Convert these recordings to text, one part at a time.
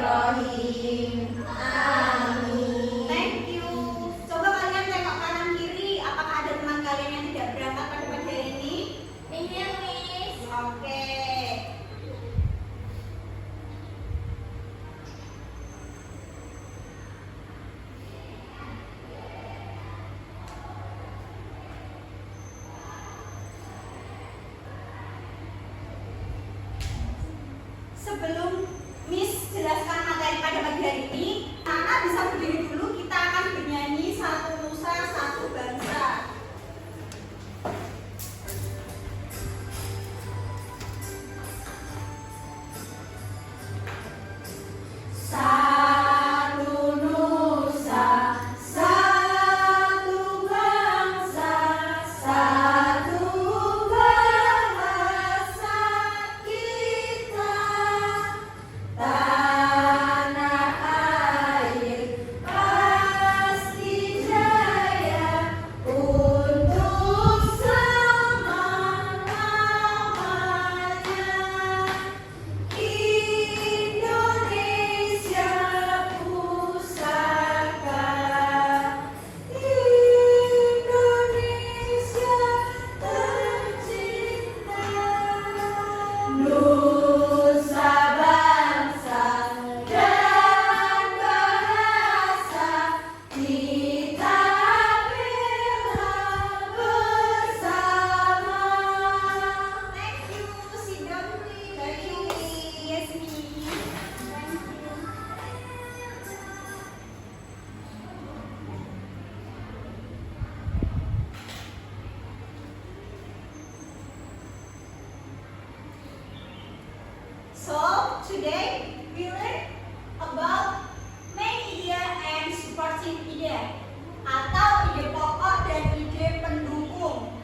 Bismillahirrahmanirrahim. Amin. Thank you. Coba kalian tengok kanan kiri, apakah ada teman kalian yang tidak berangkat pada pagi hari ini? Ini Miss. Oke. Sebelum Miss jelaskan materi pada pagi hari ini, anak bisa berdiri dulu. Kita akan bernyanyi Satu Nusa Satu Bangsa. Satu nusa, satu bangsa, satu bahasa kita. Tanah air pasti jaya untuk selama-lamanya. Indonesia pusaka, Indonesia tercinta. Nusa bangsa dan bahasa kita bela bersama. Thank you, sit down please. Thank you, yes Miss. Thank you. So today we learn about main idea and supporting idea atau ide pokok dan ide pendukung.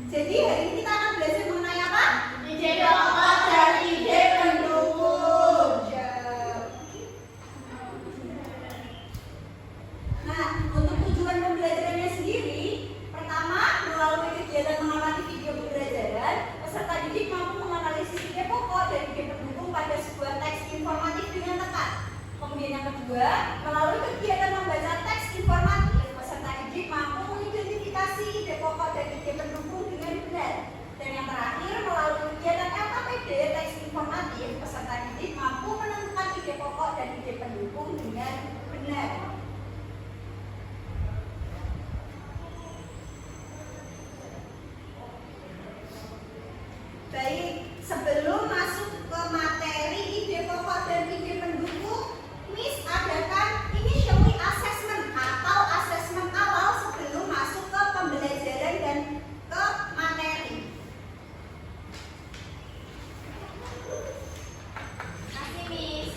Jadi hari ini kita akan belajar mengenai apa? Ide pokok dan ide pendukung. Nah, untuk tujuan pembelajarannya sendiri, pertama melalui kegiatan mengamati video pembelajaran, peserta didik mampu menganalisis ide pokok dan ide pendukung pada sebuah teks informatif dengan tepat. Kemudian yang kedua, melalui kegiatan membaca teks informatif, peserta didik mampu mengidentifikasi ide pokok dan ide pendukung dengan benar. Dan yang terakhir, melalui kegiatan LKPD teks informatif, peserta didik mampu menentukan ide pokok dan ide pendukung dengan benar. Baik, sebelum masuk ke materi ide pokok dan ide pendukung, Miss adakan initially assessment atau asesmen awal sebelum masuk ke pembelajaran dan ke materi. Kasih Miss.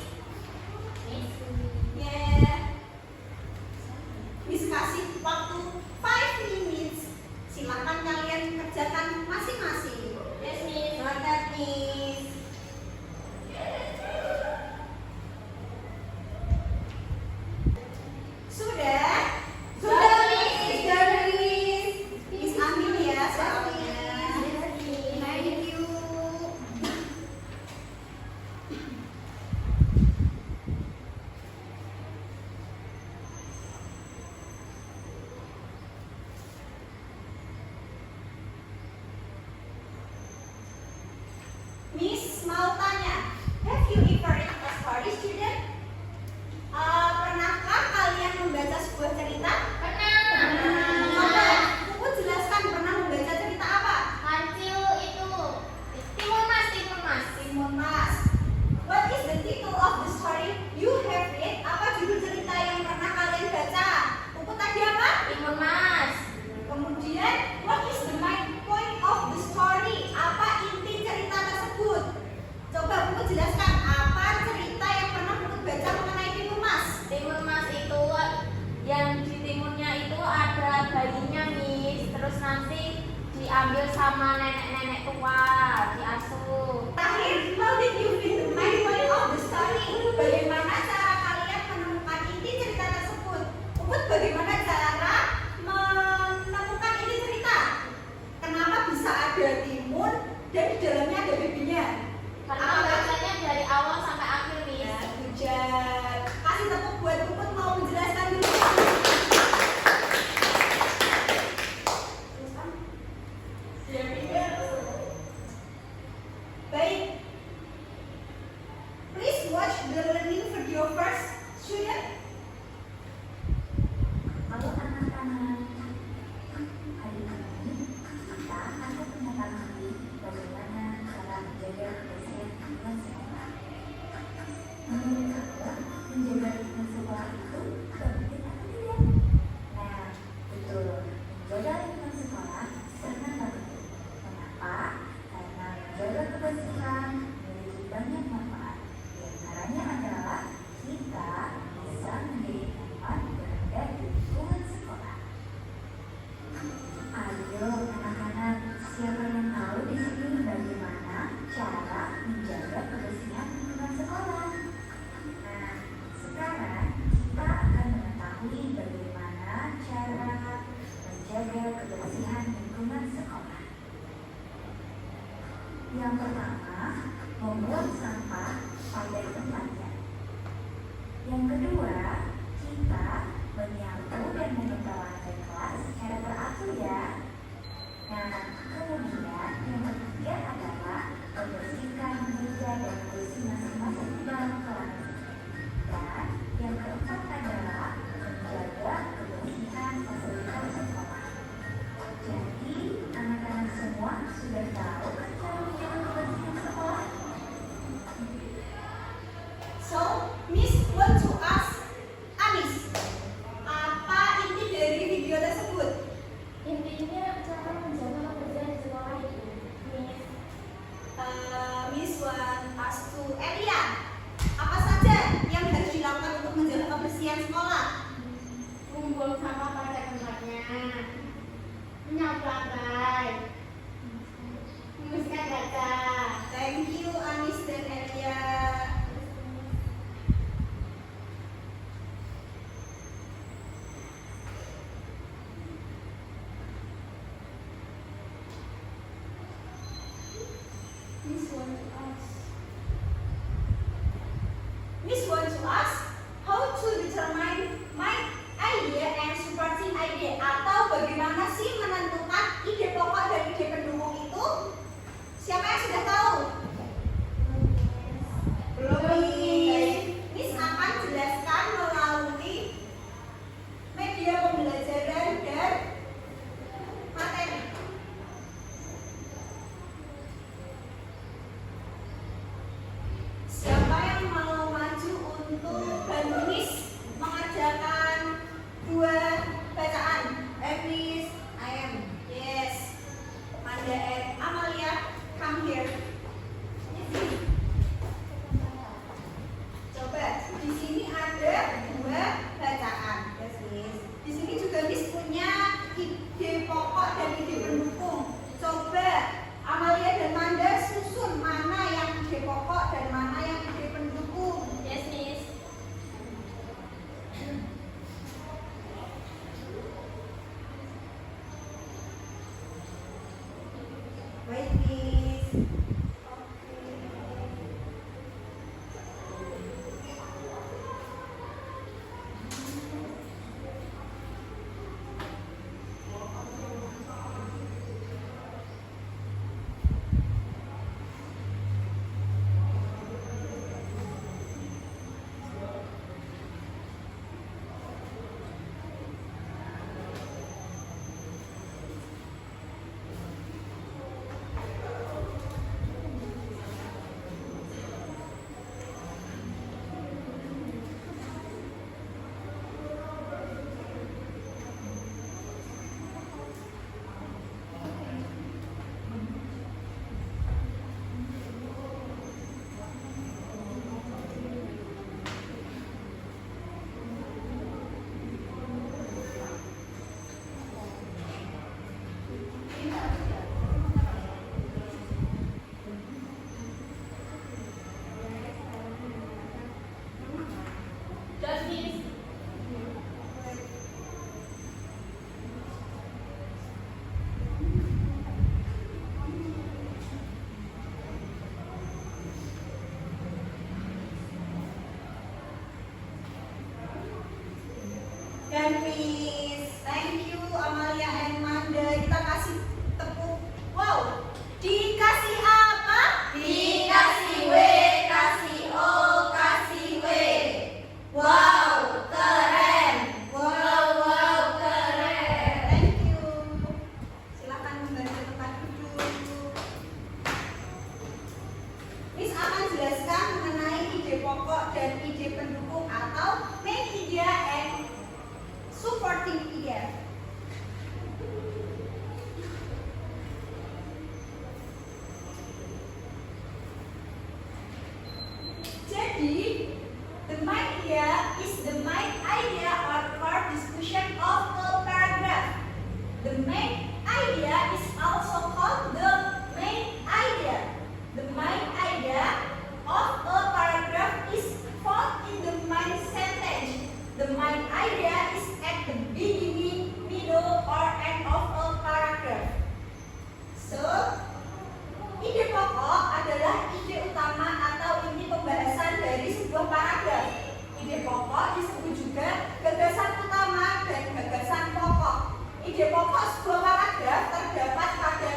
kumpul sama pada tempatnya. Menyapu lantai. Menuliskan data. Thank you Anis dan Elia. Miss wants to ask how to determine my idea and supporting idea, atau bagaimana sih menentukan ide pokok dan ide pendukung itu? Siapa yang sudah tahu? Belum. Miss akan jelaskan melalui media pembelajaran dan materi. Siapa yang mau maju untuk bantu Miss mengerjakan dua bacaan? Miss, I am. Yes. Manda and Amalia, come here. Coba, di sini ada dua bacaan. Yes, Miss. Di sini juga Miss punya ide pokok dan ide pendukung. Coba Amalia dan Manda susun mana yang ide pokok dan mana yang ide pendukung. Yes, Miss. Wait, Miss. Just Miss. Dan Miss, thank you Amalia and Manda. Kita kasih tepuk. Wow, dikasih apa? Dikasih W, kasih O, kasih W. Wow, keren. Wow, keren. Thank you. Silakan kembali ke tempat duduk. Miss akan jelaskan mengenai ide pokok dan ide pendukung atau main idea and supporting idea. Jadi, the main idea is the main idea or core discussion of a paragraph. The main idea is also called the main idea. The main idea of a paragraph is found in the main sentence. The main idea is at the beginning, middle, or end of a paragraph. So, ide pokok adalah ide utama atau inti pembahasan dari sebuah paragraf. Ide pokok disebut juga gagasan utama dan gagasan pokok. Ide pokok sebuah paragraf terdapat pada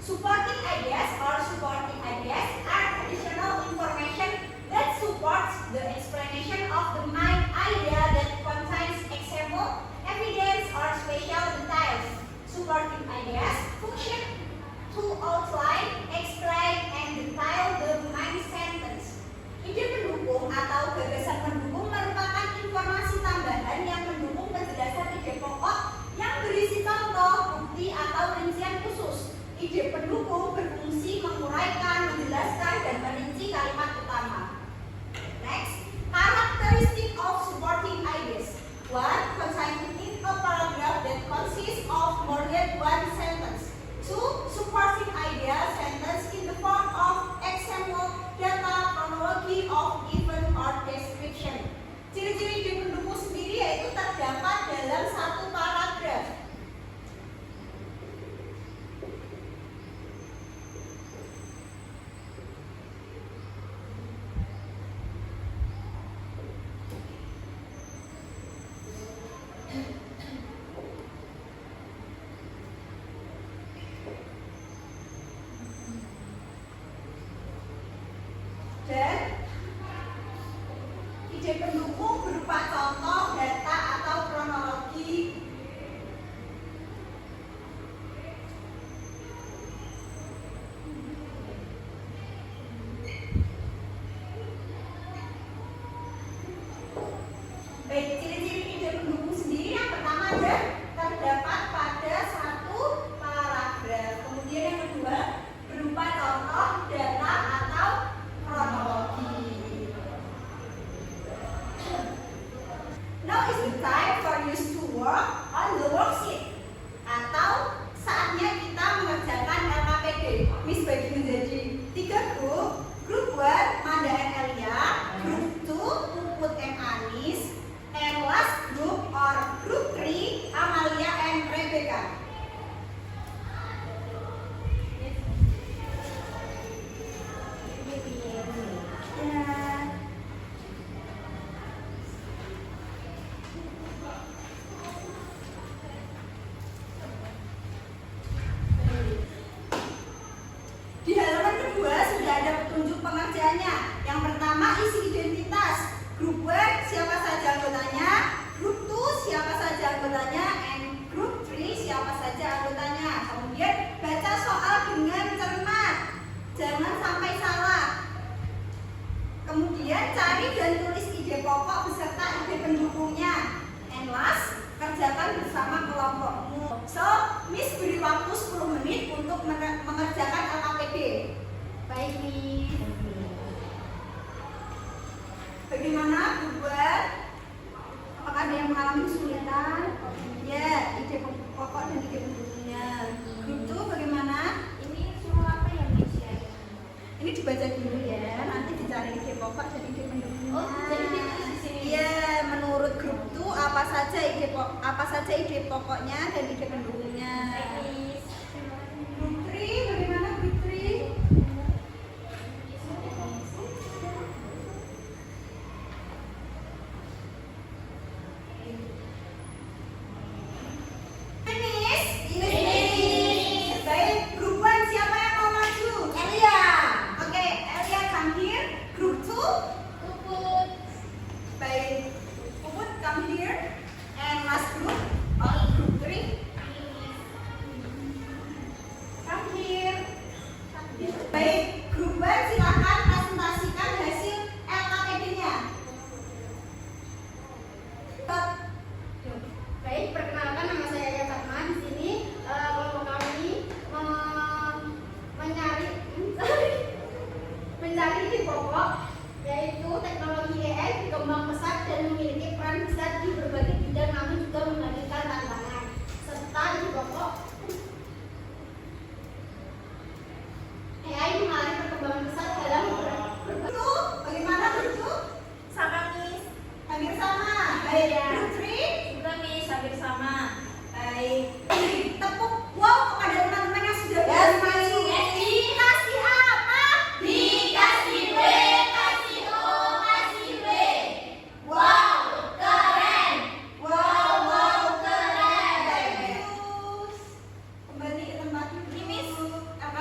Supporting ideas or supporting ideas are additional information that supports the explanation of the main idea that contains example, evidence, or special details. Supporting ideas function to outline, explain, and detail the main sentence. Ide pendukung atau gagasan pendukung merupakan informasi tambahan yang mendukung penjelasan ide pokok yang berisi contoh, bukti, atau rincian khusus. Ide pendukung berfungsi menguraikan, menjelaskan, dan merinci kalimat utama. Next, characteristic of supporting ideas. 1. Containing a paragraph that consists of more than one sentence. 2. Supporting idea sentence in the form of example, data, chronology of event or description. Ciri-ciri ide pendukung sendiri yaitu terdapat dalam satu paragraf. Dan ide pendukung berupa contoh, data, atau kronologi. Baik, ciri-ciri ide pendukung sendiri yang pertama ada terdapat pada satu paragraf. Kemudian yang kedua berupa contoh, data, atau kronologi. Now is the time for you to work on the worksheet atau saatnya kita mengerjakan LKPD. Miss bagi menjadi 3 grup. Grup 1 Manda and Elia, Group 2 Puput and Anis, and last group or Group 3 Amalia and Rebecca. Di halaman kedua sudah ada petunjuk pengerjaannya. Yang pertama isi identitas. Grup 1 siapa saja anggotanya, Grup 2 siapa saja anggotanya, and Grup 3 siapa saja anggotanya. Kemudian baca soal dengan cermat, jangan sampai salah. Kemudian cari dan tulis ide pokok beserta ide pendukungnya. And last, kerjakan bersama kelompokmu. So, Miss beri waktu 10 menit untuk mengerjakan LKPD. Baik, Miss. Bagaimana, Bu Buat? Apakah ada yang mengalami kesulitan? Ya, ide pokok dan ide pendukungnya. Grup 2 bagaimana? Ini semua apa ya, Miss? Ini dibaca dulu ya, nanti dicari ide pokok dan ide pendukungnya. Oh, jadi ditulis di sini. Iya, menurut grup 2 apa saja ide pokoknya dan ide pendukungnya. Miss. Grup 3 bagaimana, grup 3? Finish. Baik, grup 1 siapa yang mau maju? Elia. Oke, Elia come here. Grup 2. Puput. Baik, Puput come here. And last group, group 3. Come here. Baik, grup 1 silakan presentasikan hasil LKPD-nya. Baik, perkenalkan nama saya Aya Fatma. Di sini kelompok kami mencari ide pokok yaitu teknologi AI berkembang pesat dan memiliki peran besar di berbagai bidang, namun juga menghadirkan tantangan serta ide pokok AI mengalami perkembangan pesat dalam berbagai. Itu bagaimana grup 2? Sama, Miss. Hampir sama. Baik, Iya. grup 3. Juga, Miss, hampir sama. Baik. Tepuk wow kepada teman-teman yang sudah Yes, berani maju. Miss. Dikasih apa? Dikasih W, kasih O, kasih W. Wow, Keren. wow, keren. Keren. Bagus. Kembali ke tempat duduk. Ini, Miss. Apa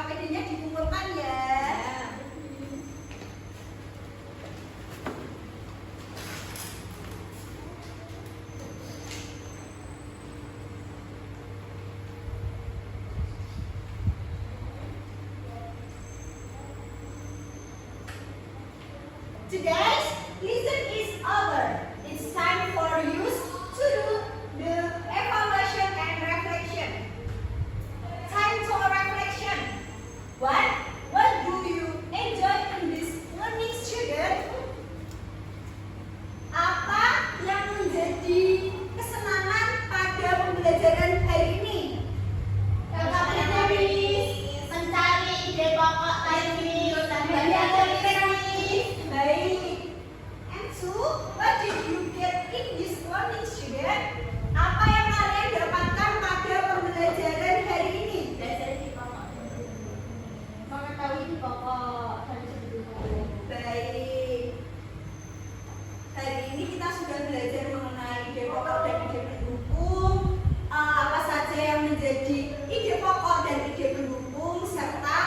Today's lesson is over. It's time for you to do the evaluation and reflection. Time for reflection. What do you enjoy in this learning, student? Apa yang menjadi kesenangan pada pembelajaran hari ini? Mencari ide pokok teknis dan belajar teknis. Baik. And two, what did you get in this learning, student? Apa yang kalian dapatkan pada pembelajaran hari ini? Belajar di pokok. Mengetahui di pokok dan sebelumnya. Baik. Hari ini kita sudah belajar mengenai ide pokok dan ide pendukung. Apa saja yang menjadi ide pokok dan ide pendukung, serta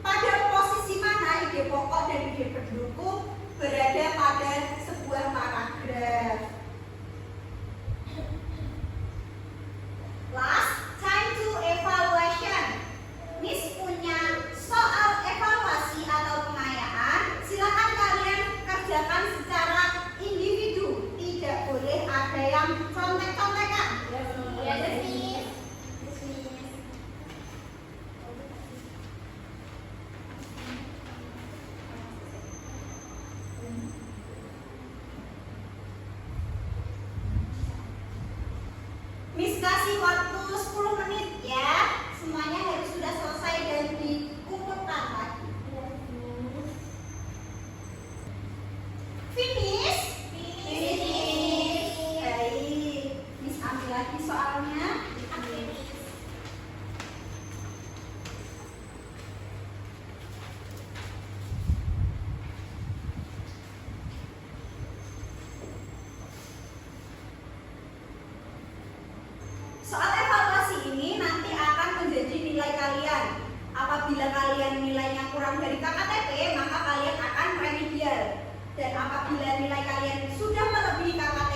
pada posisi mana ide pokok dan ide pendukung berada pada sebuah paragraf. Last, time to evaluation. Miss punya soal evaluasi atau pengayaan. Silakan kalian kerjakan secara individu. Tidak boleh ada yang contek-contekan. Ya, Miss. Miss kasih waktu 10 menit ya. Semuanya harus sudah selesai dan dikumpulkan lagi. Finish? Finish. Baik. Miss ambil lagi soalnya. Soal evaluasi ini nanti akan menjadi nilai kalian. Apabila kalian nilainya kurang dari KKTP, maka kalian akan remedial. Dan apabila nilai kalian sudah melebihi KKTP,